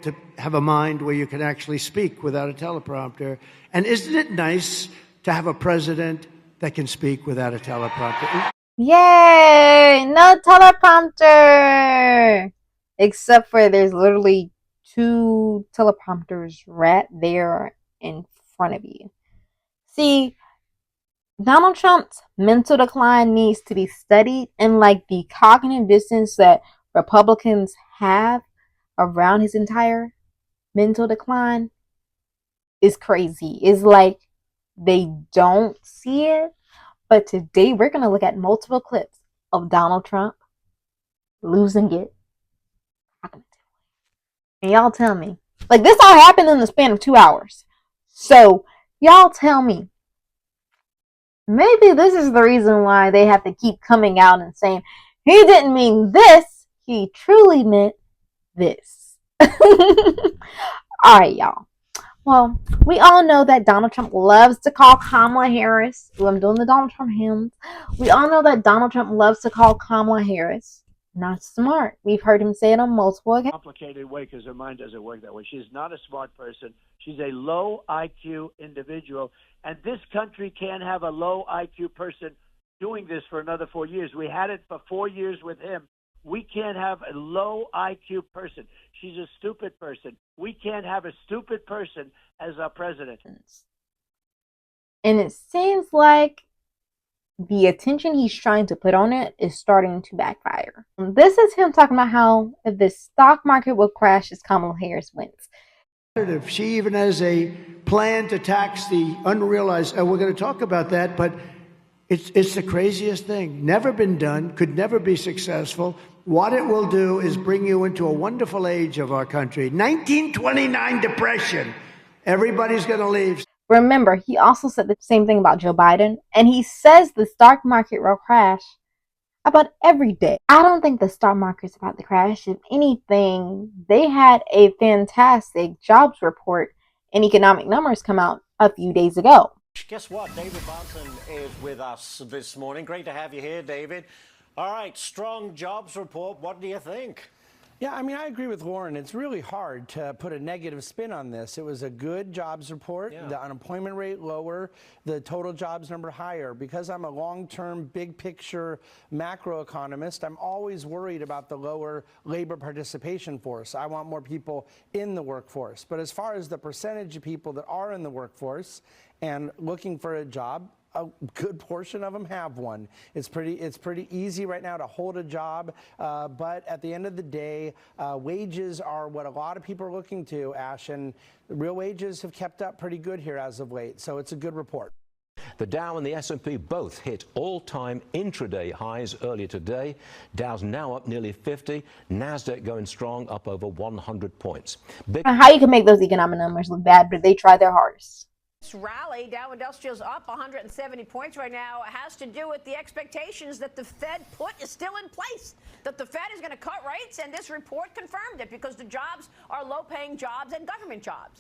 to have a mind where you can actually speak without a teleprompter. And isn't it nice to have a president that can speak without a teleprompter? Yay! No teleprompter! Except for there's literally 2 teleprompters right there in front of you. See, Donald Trump's mental decline needs to be studied, and like the cognitive distance that Republicans have around his entire mental decline is crazy. It's like they don't see it. But today we're going to look at multiple clips of Donald Trump losing it cognitively. And y'all tell me, like, this all happened in the span of 2 hours. So y'all tell me, maybe this is the reason why they have to keep coming out and saying, he didn't mean this, he truly meant this. All right, y'all. Well, we all know that Donald Trump loves to call Kamala Harris. I'm doing the Donald Trump hymns. We all know that Donald Trump loves to call Kamala Harris not smart. We've heard him say it on multiple occasions. Complicated way because her mind doesn't work that way. She's not a smart person. She's a low IQ individual, and this country can't have a low IQ person doing this for another 4 years. We had it for 4 years with him. We can't have a low IQ person. She's a stupid person. We can't have a stupid person as our president. And it seems like the attention he's trying to put on it is starting to backfire. This is him talking about how if the stock market will crash as Kamala Harris wins. If she even has a plan to tax the unrealized, we're going to talk about that, but it's the craziest thing. Never been done, could never be successful. What it will do is bring you into a wonderful age of our country. 1929 depression. Everybody's going to leave. Remember, he also said the same thing about Joe Biden, and he says the stock market will crash about every day. I don't think the stock market's about to crash. If anything, they had a fantastic jobs report and economic numbers come out a few days ago. Guess what? David Barton is with us this morning. Great to have you here, David. All right, strong jobs report. What do you think? Yeah, I mean, I agree with Lauren. It's really hard to put a negative spin on this. It was a good jobs report. Yeah. The unemployment rate lower, the total jobs number higher. Because I'm a long-term, big-picture macroeconomist, I'm always worried about the lower labor participation force. I want more people in the workforce. But as far as the percentage of people that are in the workforce and looking for a job, a good portion of them have one. It's pretty easy right now to hold a job, but at the end of the day, wages are what a lot of people are looking to, Ash, and real wages have kept up pretty good here as of late, so it's a good report. The Dow and the S&P both hit all-time intraday highs earlier today. Dow's now up nearly 50. NASDAQ going strong, up over 100 points. How you can make those economic numbers look bad, but they try their hardest. This rally, Dow Industrials up 170 points right now, has to do with the expectations that the Fed put is still in place, that the Fed is going to cut rates, and this report confirmed it because the jobs are low-paying jobs and government jobs.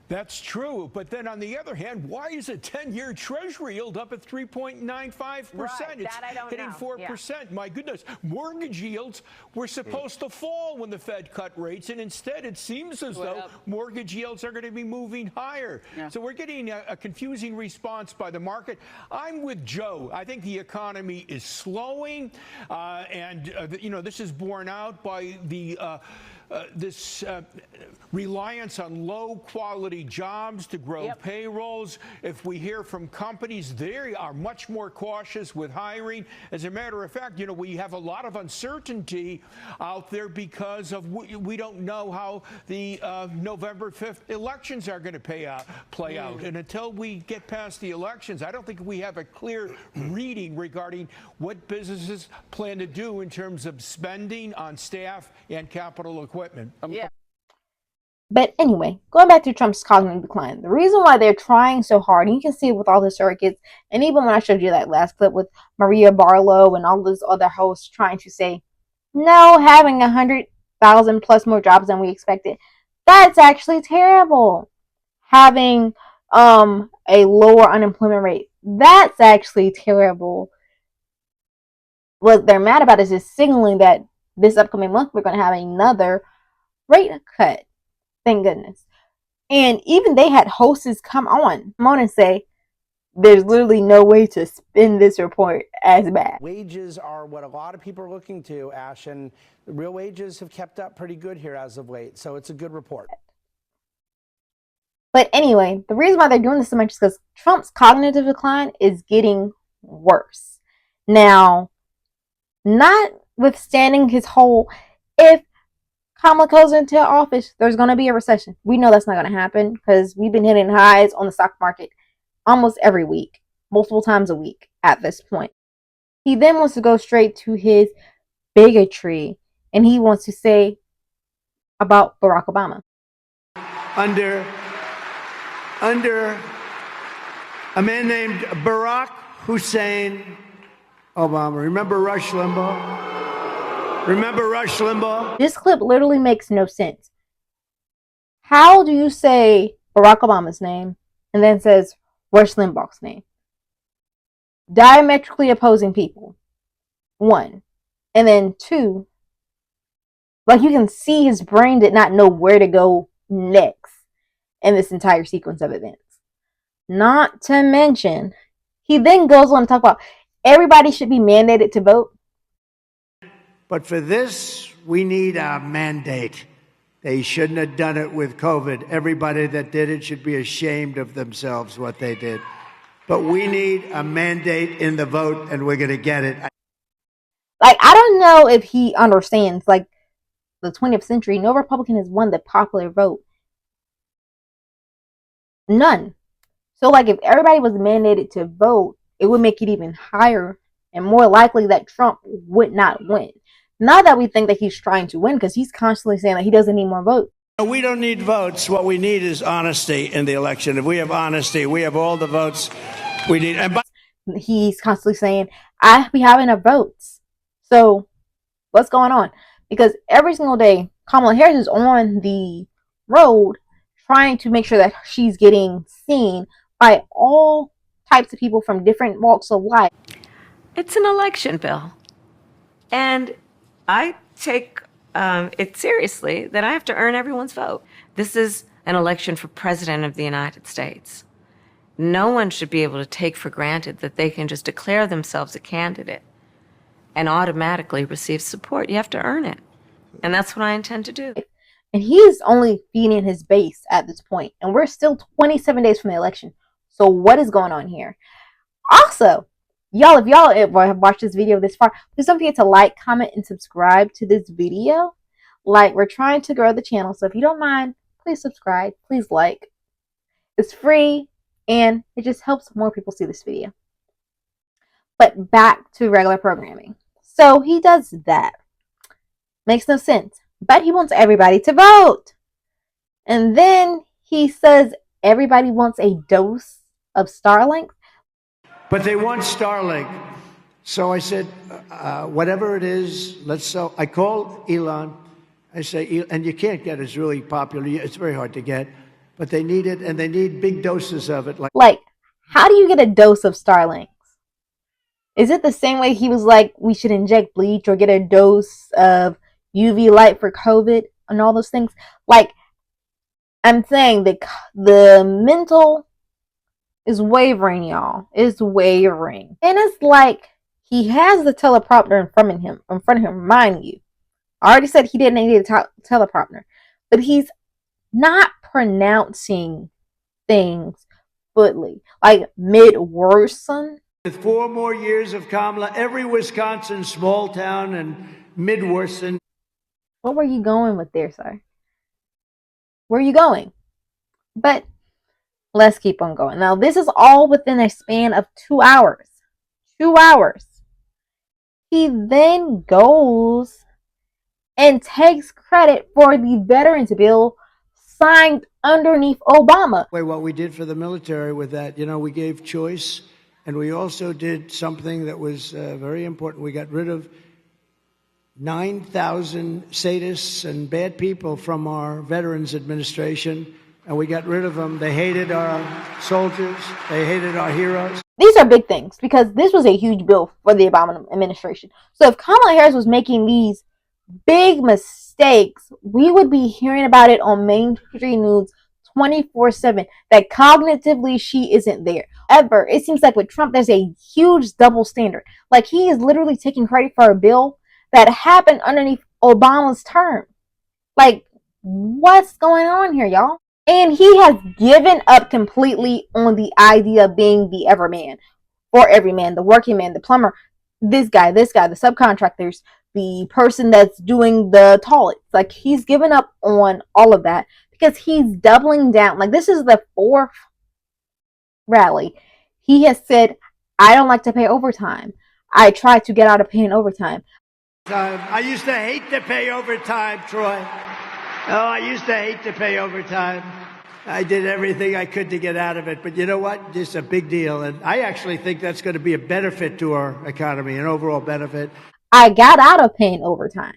That's true, but then on the other hand, why is a 10-year Treasury yield up at 3.95%? Right, it's hitting 4%. Yeah. My goodness, mortgage yields were supposed to fall when the Fed cut rates, and instead it seems as though mortgage yields are going to be moving higher. Yeah. So we're getting a confusing response by the market. I'm with Joe. I think the economy is slowing, and this is borne out by the this reliance on low-quality jobs to grow payrolls. If we hear from companies, they are much more cautious with hiring. As a matter of fact, we have a lot of uncertainty out there because of we don't know how the November 5th elections are going to play out. And until we get past the elections, I don't think we have a clear reading regarding what businesses plan to do in terms of spending on staff and capital equipment. But anyway, going back to Trump's cognitive decline, the reason why they're trying so hard, and you can see it with all the surrogates, and even when I showed you that last clip with Maria Barlow and all those other hosts trying to say, no, having 100,000 plus more jobs than we expected, that's actually terrible. Having a lower unemployment rate, that's actually terrible. What they're mad about is just signaling that this upcoming month we're going to have another rate cut. Thank goodness. And even they had hosts come on and say, there's literally no way to spin this report as bad. Wages are what a lot of people are looking to, Ash, and the real wages have kept up pretty good here as of late, so it's a good report. But anyway, the reason why they're doing this so much is because Trump's cognitive decline is getting worse. Now, notwithstanding his whole, if Kamala goes into office, there's going to be a recession. We know that's not going to happen because we've been hitting highs on the stock market almost every week, multiple times a week at this point. He then wants to go straight to his bigotry, and he wants to say about Barack Obama. Under a man named Barack Hussein Obama. Remember Rush Limbaugh? Remember Rush Limbaugh? This clip literally makes no sense. How do you say Barack Obama's name and then says Rush Limbaugh's name? Diametrically opposing people. One. And then two, like you can see his brain did not know where to go next in this entire sequence of events. Not to mention, he then goes on to talk about everybody should be mandated to vote. But for this, we need a mandate. They shouldn't have done it with COVID. Everybody that did it should be ashamed of themselves, what they did. But we need a mandate in the vote, and we're going to get it. Like, I don't know if he understands, like, the 20th century, no Republican has won the popular vote. None. So, like, if everybody was mandated to vote, it would make it even higher and more likely that Trump would not win. Not that we think that he's trying to win, because he's constantly saying that he doesn't need more votes. We don't need votes. What we need is honesty in the election. If we have honesty, we have all the votes we need. He's constantly saying, we have enough votes. So, what's going on? Because every single day, Kamala Harris is on the road trying to make sure that she's getting seen by all types of people from different walks of life. It's an election bill. And I take it seriously that I have to earn everyone's vote. This is an election for President of the United States. No one should be able to take for granted that they can just declare themselves a candidate and automatically receive support. You have to earn it. And that's what I intend to do. And he's only feeding his base at this point. And we're still 27 days from the election. So what is going on here? Also, y'all, if y'all have watched this video this far, please don't forget to like, comment, and subscribe to this video. Like, we're trying to grow the channel. So if you don't mind, please subscribe. Please like. It's free. And it just helps more people see this video. But back to regular programming. So he does that. Makes no sense. But he wants everybody to vote. And then he says everybody wants a dose of Starlink. But they want Starlink. So I said, whatever it is, I called Elon. I say, and you can't get it. It's really popular. It's very hard to get. But they need it, and they need big doses of it. Like, how do you get a dose of Starlink? Is it the same way he was like, we should inject bleach or get a dose of UV light for COVID and all those things? Like, I'm saying that the mental is wavering, y'all. It's wavering. And it's like he has the teleprompter in front of him, mind you. I already said he didn't need a teleprompter. But he's not pronouncing things fully. Like Midwestern. With 4 more years of Kamala, every Wisconsin small town and Midwestern. What were you going with there, sir? Where are you going? But let's keep on going. Now, this is all within a span of 2 hours. 2 hours. He then goes and takes credit for the Veterans Bill signed underneath Obama. What we did for the military with that, we gave choice. And we also did something that was very important. We got rid of 9,000 sadists and bad people from our Veterans Administration. And we got rid of them. They hated our soldiers. They hated our heroes. These are big things because this was a huge bill for the Obama administration. So if Kamala Harris was making these big mistakes, we would be hearing about it on mainstream news 24/7, that cognitively she isn't there. Ever, it seems like with Trump, there's a huge double standard. Like, he is literally taking credit for a bill that happened underneath Obama's term. Like, what's going on here, y'all? And he has given up completely on the idea of being the everyman, for every man, the working man, the plumber, this guy, the subcontractors, the person that's doing the toilets. Like, he's given up on all of that because he's doubling down. Like, this is the fourth rally. He has said, I don't like to pay overtime. I try to get out of paying overtime. I used to hate to pay overtime, Troy. Oh, I used to hate to pay overtime. I did everything I could to get out of it. But you know what? It's a big deal. And I actually think that's going to be a benefit to our economy, an overall benefit. I got out of paying overtime.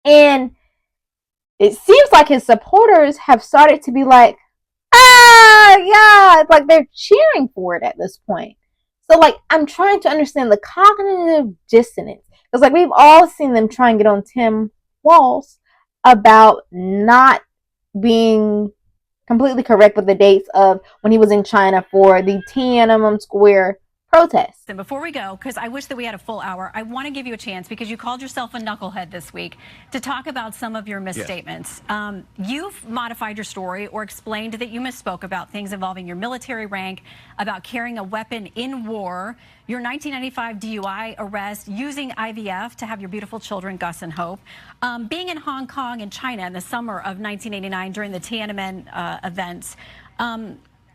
And it seems like his supporters have started to be like, yeah, it's like they're cheering for it at this point. So, like, I'm trying to understand the cognitive dissonance. Because, like, we've all seen them try and get on Tim Walz about not being completely correct with the dates of when he was in China for the Tiananmen Square protests. And before we go, because I wish that we had a full hour, I want to give you a chance, because you called yourself a knucklehead this week, to talk about some of your misstatements. Yes. You've modified your story or explained that you misspoke about things involving your military rank, about carrying a weapon in war, your 1995 DUI arrest, using IVF to have your beautiful children, Gus and Hope, being in Hong Kong and China in the summer of 1989 during the Tiananmen events.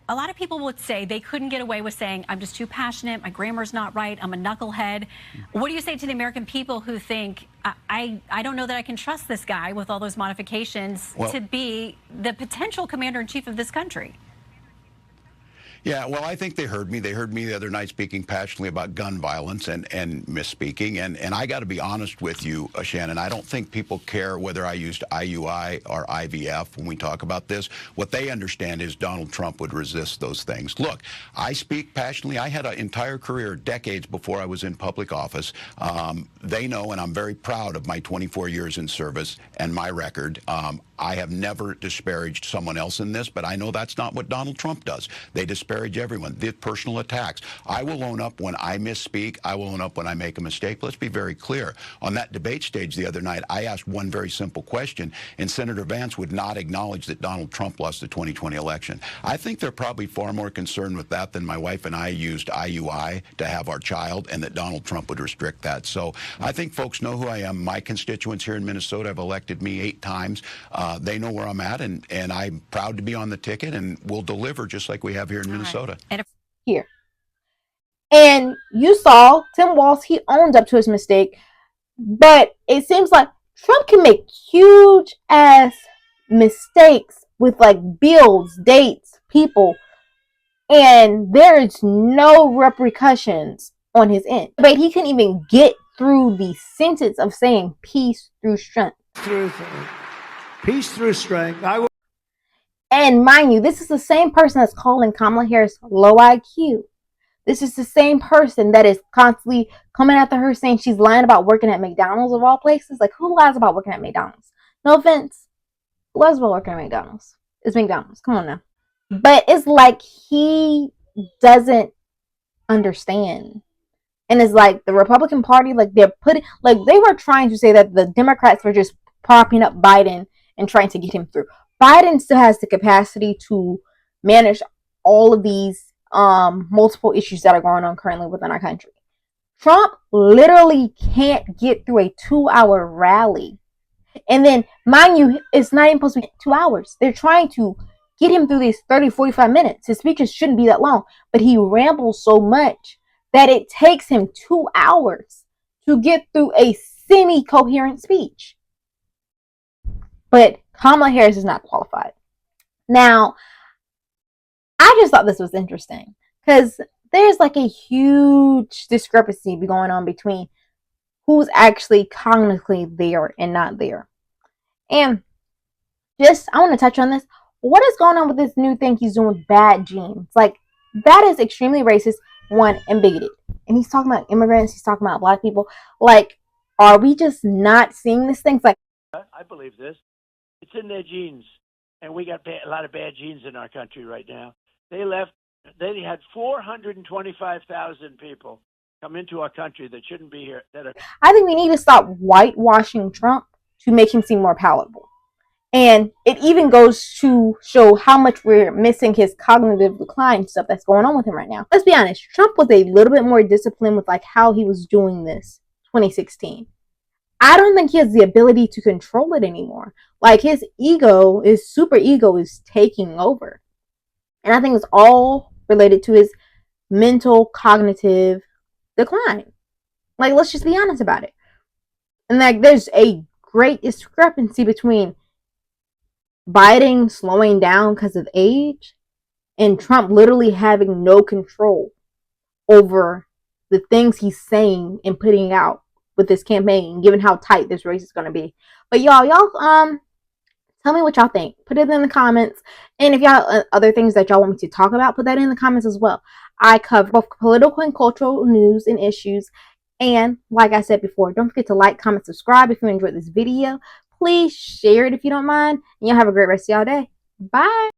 A lot of people would say they couldn't get away with saying, I'm just too passionate, my grammar's not right, I'm a knucklehead. What do you say to the American people who think, I don't know that I can trust this guy with all those modifications to be the potential commander-in-chief of this country? Yeah, well, I think they heard me. They heard me the other night speaking passionately about gun violence and misspeaking. And I got to be honest with you, Shannon, I don't think people care whether I used IUI or IVF when we talk about this. What they understand is Donald Trump would resist those things. Look, I speak passionately. I had an entire career, decades before I was in public office. They know, and I'm very proud of my 24 years in service and my record. I have never disparaged someone else in this, but I know that's not what Donald Trump does. They disparage everyone. The personal attacks. I will own up when I misspeak. I will own up when I make a mistake. Let's be very clear. On that debate stage the other night, I asked one very simple question, and Senator Vance would not acknowledge that Donald Trump lost the 2020 election. I think they're probably far more concerned with that than my wife and I used IUI to have our child, and that Donald Trump would restrict that. So I think folks know who I am. My constituents here in Minnesota have elected me 8 times. They know where I'm at, and I'm proud to be on the ticket, and we'll deliver just like we have here in Minnesota. Here. And you saw Tim Walz, he owned up to his mistake, but it seems like Trump can make huge ass mistakes with like bills, dates, people, and there is no repercussions on his end. But he couldn't even get through the sentence of saying peace through strength. Peace through strength. And mind you, this is the same person that's calling Kamala Harris low IQ. This is the same person that is constantly coming after her saying she's lying about working at McDonald's of all places. Like, who lies about working at McDonald's? No offense. Who lies about working at McDonald's? It's McDonald's. Come on now. But it's like he doesn't understand. And it's like the Republican Party, like they were trying to say that the Democrats were just propping up Biden and trying to get him through. Biden still has the capacity to manage all of these multiple issues that are going on currently within our country. Trump literally can't get through a 2-hour rally. And then, mind you, it's not even supposed to be 2 hours. They're trying to get him through these 30, 45 minutes. His speeches shouldn't be that long, but he rambles so much that it takes him 2 hours to get through a semi-coherent speech. But Kamala Harris is not qualified. Now, I just thought this was interesting because there's like a huge discrepancy going on between who's actually cognitively there and not there. And just, I want to touch on this. What is going on with this new thing he's doing with bad genes? Like, that is extremely racist, one, and bigoted. And he's talking about immigrants. He's talking about black people. Like, Are we just not seeing these things? Like, I believe this. It's in their genes, and we got a lot of bad genes in our country right now. They had 425,000 people come into our country that shouldn't be here. I think we need to stop whitewashing Trump to make him seem more palatable. And it even goes to show how much we're missing his cognitive decline stuff that's going on with him right now. Let's be honest, Trump was a little bit more disciplined with like how he was doing this 2016. I don't think he has the ability to control it anymore. Like his super ego is taking over. And I think it's all related to his mental cognitive decline. Like, let's just be honest about it. And like there's a great discrepancy between Biden slowing down because of age and Trump literally having no control over the things he's saying and putting out with this campaign, given how tight this race is going to be. But y'all tell me what y'all think. Put it in the comments. And if y'all other things that y'all want me to talk about, put that in the comments as well. I cover both political and cultural news and issues. And like I said before, don't forget to like, comment, subscribe if you enjoyed this video. Please share it if you don't mind. And y'all have a great rest of y'all day. Bye.